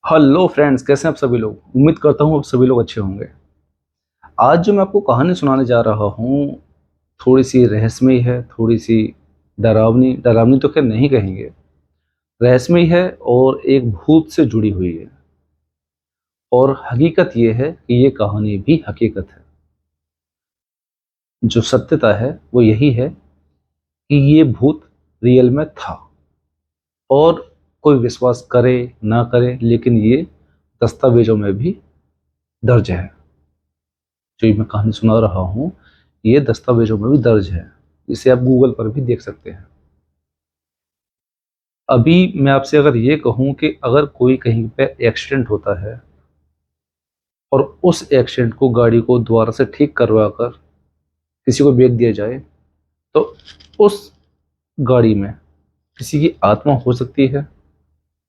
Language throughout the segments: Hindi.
हेलो फ्रेंड्स, कैसे हैं आप सभी लोग। उम्मीद करता हूँ आप सभी लोग अच्छे होंगे। आज जो मैं आपको कहानी सुनाने जा रहा हूँ, थोड़ी सी रहस्यमयी है, थोड़ी सी डरावनी डरावनी तो खैर नहीं कहेंगे, रहस्यमयी है और एक भूत से जुड़ी हुई है। और हकीकत ये है कि ये कहानी भी हकीकत है। जो सत्यता है वो यही है कि ये भूत रियल में था। और कोई विश्वास करे ना करे, लेकिन ये दस्तावेजों में भी दर्ज है। जो ये मैं कहानी सुना रहा हूँ, ये दस्तावेजों में भी दर्ज है। इसे आप गूगल पर भी देख सकते हैं। अभी मैं आपसे अगर ये कहूँ कि अगर कोई कहीं पे एक्सीडेंट होता है और उस एक्सीडेंट को गाड़ी को दोबारा से ठीक करवा कर किसी को बेच दिया जाए, तो उस गाड़ी में किसी की आत्मा हो सकती है,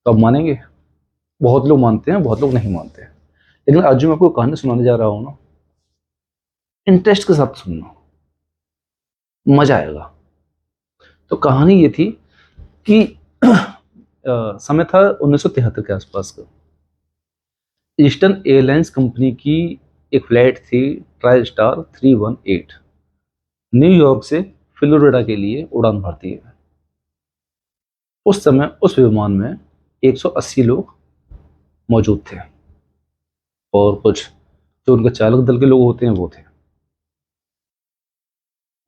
तो आप मानेंगे? बहुत लोग मानते हैं, बहुत लोग नहीं मानते हैं। लेकिन आज जो मैं आपको कहानी सुनाने जा रहा हूँ ना, इंटरेस्ट के साथ सुनना, मजा आएगा। तो कहानी ये थी कि समय था 1973 के आसपास का। ईस्टर्न एयरलाइंस कंपनी की एक फ्लाइट थी, ट्राई स्टार 318, न्यूयॉर्क से फ्लोरिडा के लिए उड़ान भरती है। उस समय उस विमान में 180 लोग मौजूद थे और कुछ जो उनके चालक दल के लोग होते हैं वो थे।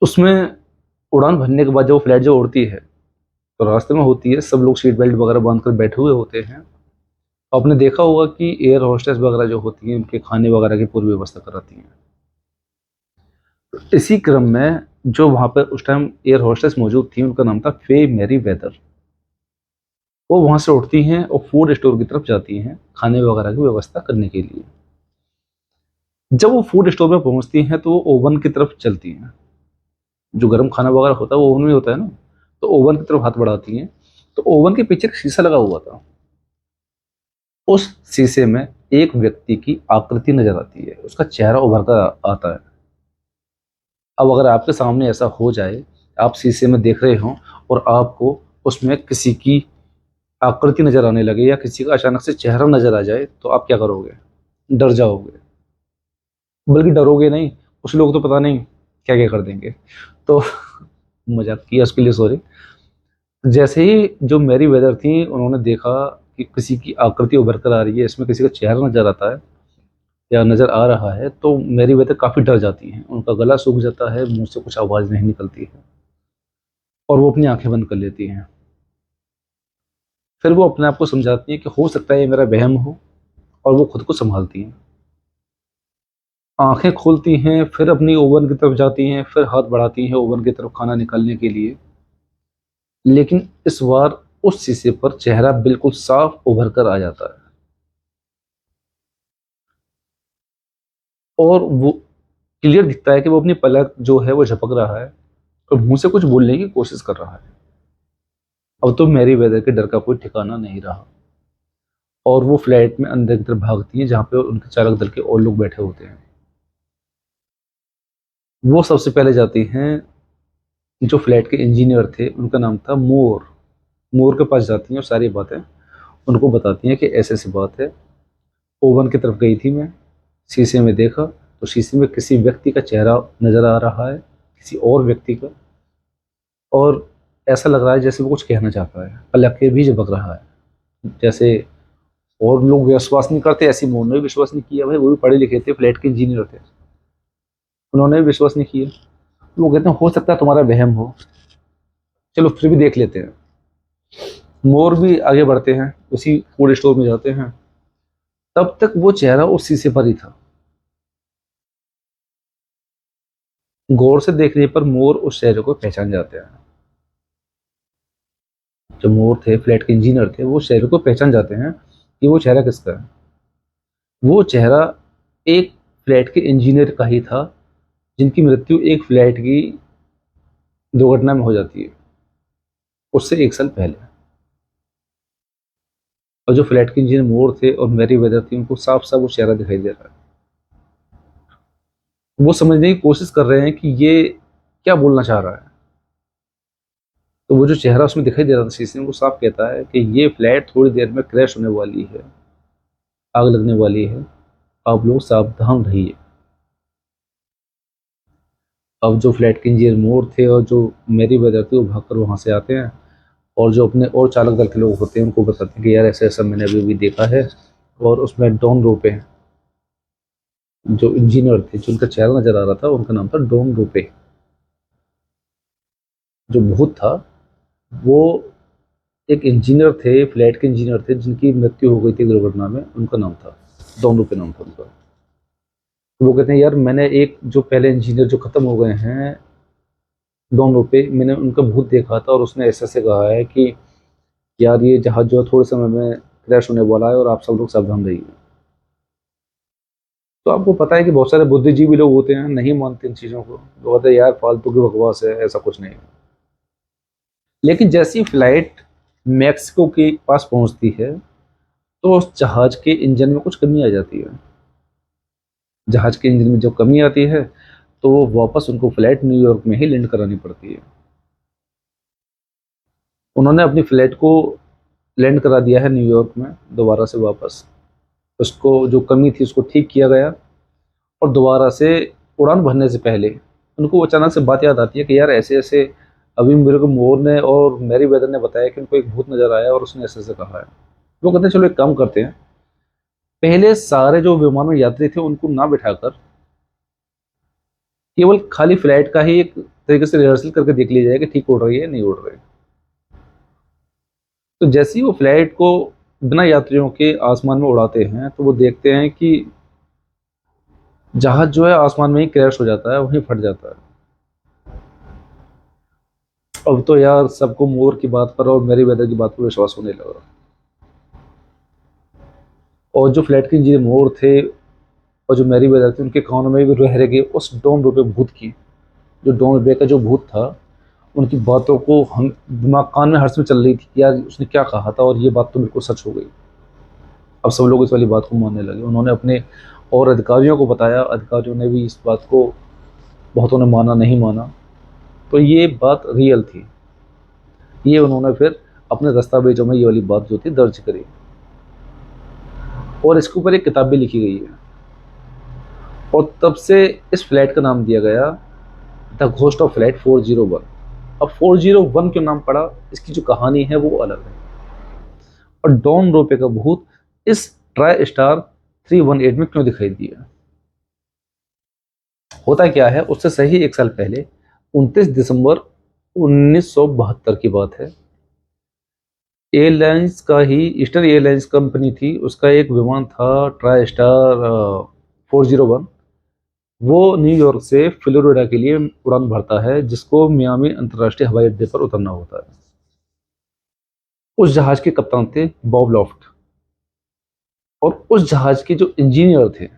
उसमें उड़ान भरने के बाद जब वो फ्लाइट जो उड़ती है, तो रास्ते में होती है, सब लोग सीट बेल्ट वगैरह बांध कर बैठे हुए होते हैं। आपने देखा होगा कि एयर होस्टेस वगैरह जो होती हैं, उनके खाने वगैरह की पूरी व्यवस्था कराती हैं। इसी क्रम में जो वहाँ पर उस टाइम एयर होस्टेस मौजूद थी, उनका नाम था फे मैरी वेदर। वो वहाँ से उठती हैं और फूड स्टोर की तरफ जाती हैं खाने वगैरह की व्यवस्था करने के लिए। जब वो फूड स्टोर में पहुँचती हैं तो वो ओवन की तरफ चलती हैं। जो गर्म खाना वगैरह होता है वो ओवन में होता है ना, तो ओवन की तरफ हाथ बढ़ाती हैं। तो ओवन के पीछे एक शीशा लगा हुआ था। उस शीशे में एक व्यक्ति की आकृति नजर आती है, उसका चेहरा उभर कर आता है। अब अगर आपके सामने ऐसा हो जाए, आप शीशे में देख रहे हो और आपको उसमें किसी की आकृति नजर आने लगे या किसी का अचानक से चेहरा नजर आ जाए, तो आप क्या करोगे? डर जाओगे। बल्कि डरोगे नहीं, कुछ लोग तो पता नहीं क्या क्या कर देंगे। तो मजाक किया उसके लिए, सॉरी। जैसे ही जो मेरी वेदर थी, उन्होंने देखा कि किसी की आकृति उभर कर आ रही है, इसमें किसी का चेहरा नजर आता है या नजर आ रहा है, तो मेरी वेदर काफी डर जाती हैं। उनका गला सूख जाता है, मुंह से कुछ आवाज नहीं निकलती है और वो अपनी आंखें बंद कर लेती हैं। फिर वो अपने आप को समझाती हैं कि हो सकता है ये मेरा वहम हो, और वो खुद को संभालती हैं। आंखें खोलती हैं, फिर अपनी ओवन की तरफ जाती हैं, फिर हाथ बढ़ाती हैं ओवन की तरफ खाना निकालने के लिए। लेकिन इस बार उस शीशे पर चेहरा बिल्कुल साफ उभर कर आ जाता है और वो क्लियर दिखता है कि वो अपनी पलक जो है वो झपक रहा है और मुंह से कुछ बोलने की कोशिश कर रहा है। अब तो मैरी वेदर के डर का कोई ठिकाना नहीं रहा और वो फ्लैट में अंदर की तरफ भागती है, जहाँ पे उनके चालक दल के और लोग बैठे होते हैं। वो सबसे पहले जाती हैं, जो फ्लैट के इंजीनियर थे उनका नाम था मोर। मोर के पास जाती हैं और सारी बातें उनको बताती हैं कि ऐसे ऐसी बात है। ओवन की तरफ गई थी मैं, शीशे में देखा तो शीशे में किसी व्यक्ति का चेहरा नजर आ रहा है, किसी और व्यक्ति का। और ऐसा लग रहा है जैसे वो कुछ कहना चाहता है, पलक भी झपक रहा है जैसे। और लोग विश्वास नहीं करते, ऐसी मोर ने भी विश्वास नहीं किया। भाई वो भी पढ़े लिखे थे, फ्लैट के इंजीनियर थे, उन्होंने भी विश्वास नहीं किया। वो कहते हैं हो सकता है तुम्हारा वहम हो, चलो फिर भी देख लेते हैं। मोर भी आगे बढ़ते हैं, उसी फूड स्टोर में जाते हैं। तब तक वो चेहरा उस शीशे पर ही था। गौर से देखने पर मोर उस चेहरे को पहचान जाते हैं। जो मोर थे, फ्लैट के इंजीनियर थे, वो चेहरे को पहचान जाते हैं कि वो चेहरा किसका है। वो चेहरा एक फ्लैट के इंजीनियर का ही था, जिनकी मृत्यु एक फ्लैट की दुर्घटना में हो जाती है उससे 1 साल पहले। और जो फ्लैट के इंजीनियर मोर थे और मैरी वेदर थी, उनको साफ साफ वो चेहरा दिखाई दे रहा है। वो समझने की कोशिश कर रहे हैं कि ये क्या बोलना चाह रहा है। तो वो जो चेहरा उसमें दिखाई दे रहा था शीशे में, वो साफ कहता है कि ये फ्लैट थोड़ी देर में क्रैश होने वाली है, आग लगने वाली है, आप लोग सावधान रहिए। अब जो फ्लैट के इंजीनियर मोर थे और जो मेरी वेदर थी वो भागकर वहाँ से आते हैं, और जो अपने और चालक दल के लोग होते हैं उनको बताते हैं कि यार ऐसा ऐसा मैंने अभी भी देखा है। और उसमें डॉन रोपे जो इंजीनियर थे, जिनका चेहरा नजर आ रहा था, उनका नाम था डॉन रोपे। जो भूत था वो एक इंजीनियर थे, फ्लैट के इंजीनियर थे, जिनकी मृत्यु हो गई थी दुर्घटना में। उनका नाम था डॉन रोपे, नाम था उनका। वो कहते हैं यार मैंने एक जो पहले इंजीनियर जो खत्म हो गए हैं, डॉन रोपे, मैंने उनका भूत देखा था और उसने ऐसे ऐसे कहा है कि यार ये जहाज जो है थोड़े समय में क्रैश होने वाला है और आप सब लोग सावधान रहिए। तो आपको पता है कि बहुत सारे बुद्धिजीवी लोग होते हैं, नहीं मानते इन चीज़ों को, वो कहते हैं यार फालतू की बकवास है, ऐसा कुछ नहीं है। लेकिन जैसी फ्लाइट मैक्सिको के पास पहुंचती है तो उस जहाज के इंजन में कुछ कमी आ जाती है। जहाज के इंजन में जब कमी आती है तो वो वापस उनको फ्लाइट न्यूयॉर्क में ही लैंड करानी पड़ती है। उन्होंने अपनी फ्लाइट को लैंड करा दिया है न्यूयॉर्क में दोबारा से वापस। उसको जो कमी थी उसको ठीक किया गया, और दोबारा से उड़ान भरने से पहले उनको अचानक से बात याद आती है कि यार ऐसे ऐसे अभी मेरे को मोर ने और मैरी वेदर ने बताया कि उनको एक भूत नजर आया और उसने ऐसे ऐसे कहा है। वो कहते हैं चलो एक काम करते हैं, पहले सारे जो विमान में यात्री थे उनको ना बिठाकर केवल खाली फ्लाइट का ही एक तरीके से रिहर्सल करके देख लिया जाए कि ठीक उड़ रही है नहीं उड़ रही। तो जैसे ही वो फ्लाइट को बिना यात्रियों के आसमान में उड़ाते हैं तो वो देखते हैं कि जहाज जो है आसमान में ही क्रैश हो जाता है, वहीं फट जाता है। अब तो यार सबको मोर की बात पर और मेरी वेदर की बात पर विश्वास होने लगा। और जो फ्लैट के इंजीनियर मोर थे और जो मेरी वेदर थी, उनके कानों में भी रह रह गए उस डॉन रूपे भूत की, जो डॉन रूपे का जो भूत था, उनकी बातों को हम दिमाग कान में हर्ष में चल रही थी कि यार उसने क्या कहा था और ये बात तो बिल्कुल सच हो गई। अब सब लोग इस वाली बात को मानने लगे। उन्होंने अपने और अधिकारियों को बताया, अधिकारियों ने भी इस बात को, बहुतों ने माना नहीं माना, तो ये बात रियल थी। ये उन्होंने फिर अपने दस्तावेजों में ये वाली बात जो थी दर्ज करी, और इसके ऊपर एक किताब भी लिखी गई है। और तब से इस फ्लैट का नाम दिया गया द घोस्ट ऑफ फ्लैट 401। अब 401 क्यों नाम पड़ा, इसकी जो कहानी है वो अलग है। और डॉन रोपे का भूत इस ट्राई स्टार 318 में क्यों दिखाई दिया। होता क्या है, उससे सही एक साल पहले 29 दिसंबर 1972 की बात है। एयरलाइंस का ही, ईस्टर्न एयरलाइंस कंपनी थी, उसका एक विमान था ट्राई स्टार 401। वो न्यूयॉर्क से फ्लोरिडा के लिए उड़ान भरता है, जिसको मियामी अंतर्राष्ट्रीय हवाई अड्डे पर उतरना होता है। उस जहाज के कप्तान थे बॉब लॉफ्ट, और उस जहाज के जो इंजीनियर थे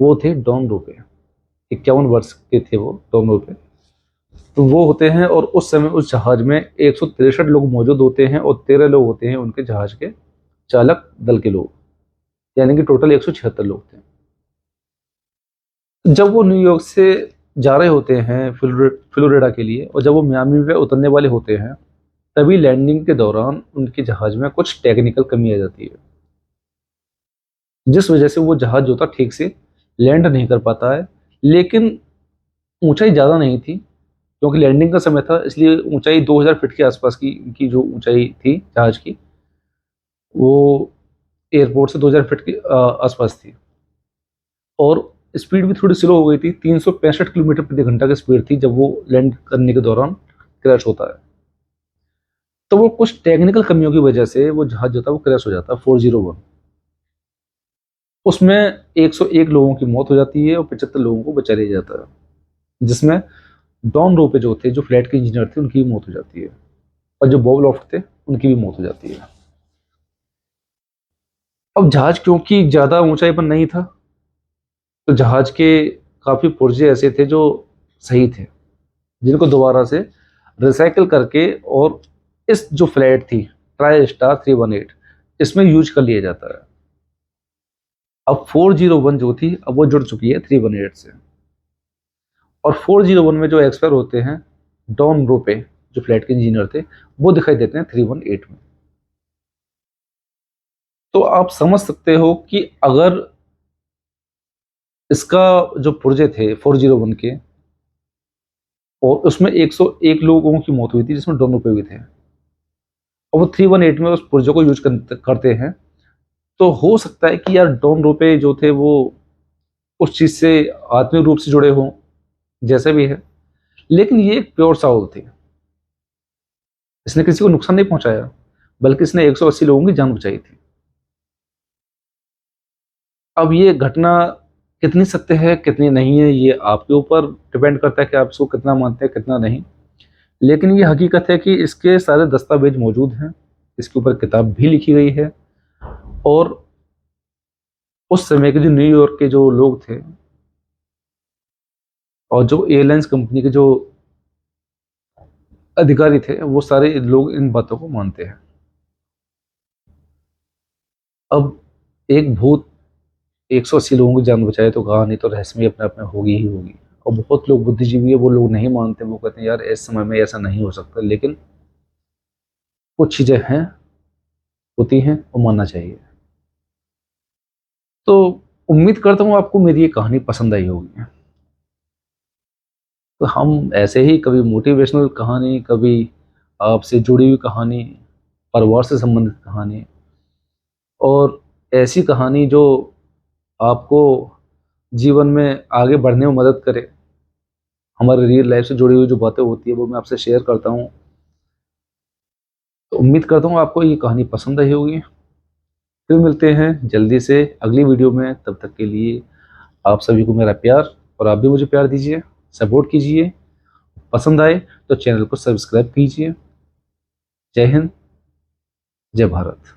वो थे डॉन रोपे। 51 वर्ष के थे वो डॉन रोपे। तो वो होते हैं, और उस समय उस जहाज में 163 लोग मौजूद होते हैं और 13 लोग होते हैं उनके जहाज के चालक दल के लोग, यानी कि टोटल 176 लोग थे। जब वो न्यूयॉर्क से जा रहे होते हैं फ्लोरिडा के लिए, और जब वो मियामी में उतरने वाले होते हैं, तभी लैंडिंग के दौरान उनके जहाज में कुछ टेक्निकल कमी आ जाती है, जिस वजह से वो जहाज जो था ठीक से लैंड नहीं कर पाता है। लेकिन ऊंचाई ज़्यादा नहीं थी, क्योंकि लैंडिंग का समय था, इसलिए ऊंचाई 2000 फीट के आसपास की जो ऊंचाई थी जहाज की, वो एयरपोर्ट से 2000 फीट के आसपास थी। और स्पीड भी थोड़ी स्लो हो गई थी, 365 किलोमीटर प्रति घंटा की स्पीड थी जब वो लैंड करने के दौरान क्रैश होता है। तो वो कुछ टेक्निकल कमियों की वजह से वो जहाज जो था वो क्रैश हो जाता है 401। उसमें 101 लोगों की मौत हो जाती है और 75 लोगों को बचा लिया जाता है, जिसमें डॉन रोपे जो थे, जो फ्लाइट के इंजीनियर थे, उनकी भी मौत हो जाती है, और जो बॉब लॉफ्ट थे उनकी भी मौत हो जाती है। अब जहाज क्योंकि ज़्यादा ऊंचाई पर नहीं था, तो जहाज के काफ़ी पुर्जे ऐसे थे जो सही थे, जिनको दोबारा से रिसाइकिल करके और इस जो फ्लाइट थी ट्राई स्टार 318 इसमें यूज कर लिया जाता है। अब 401 जो थी अब वो जुड़ चुकी है 318 से। और 401 में जो एक्सपायर होते हैं डॉन रोपे, जो फ्लाइट के इंजीनियर थे, वो दिखाई देते हैं 318 में। तो आप समझ सकते हो कि अगर इसका जो पुर्जे थे 401 के, और उसमें 101 लोगों की मौत हुई थी जिसमें ड्रोन रुपए भी थे, और वो 318 में उस पुर्जे को यूज करते हैं, तो हो सकता है कि यार ड्रोन रुपए जो थे वो उस चीज से आत्मिक रूप से जुड़े हों, जैसे भी है। लेकिन ये एक प्योर साउल थी, इसने किसी को नुकसान नहीं पहुंचाया, बल्कि इसने 180 लोगों की जान बचाई थी। अब ये घटना कितनी सत्य है कितनी नहीं है, ये आपके ऊपर डिपेंड करता है कि आप इसको कितना मानते हैं कितना नहीं। लेकिन ये हकीकत है कि इसके सारे दस्तावेज मौजूद हैं, इसके ऊपर किताब भी लिखी गई है। और उस समय के जो न्यूयॉर्क के जो लोग थे और जो एयरलाइंस कंपनी के जो अधिकारी थे, वो सारे लोग इन बातों को मानते हैं। अब एक भूत 180 लोगों की जान बचाए तो कहा, नहीं तो रहस्यमय अपने आप में होगी ही होगी। और बहुत लोग बुद्धिजीवी है, वो लोग नहीं मानते, वो कहते हैं यार इस समय में ऐसा नहीं हो सकता। लेकिन कुछ चीजें हैं, होती हैं, और मानना चाहिए। तो उम्मीद करता हूँ आपको मेरी ये कहानी पसंद आई होगी। तो हम ऐसे ही कभी मोटिवेशनल कहानी, कभी आपसे जुड़ी हुई कहानी, परिवार से संबंधित कहानी, और ऐसी कहानी जो आपको जीवन में आगे बढ़ने में मदद करे, हमारे रियल लाइफ से जुड़ी हुई जो बातें होती है वो मैं आपसे शेयर करता हूँ। तो उम्मीद करता हूँ आपको ये कहानी पसंद आई होगी। फिर मिलते हैं जल्दी से अगली वीडियो में, तब तक के लिए आप सभी को मेरा प्यार, और आप भी मुझे प्यार दीजिए, सपोर्ट कीजिए। पसंद आए तो चैनल को सब्सक्राइब कीजिए। जय हिंद, जय भारत।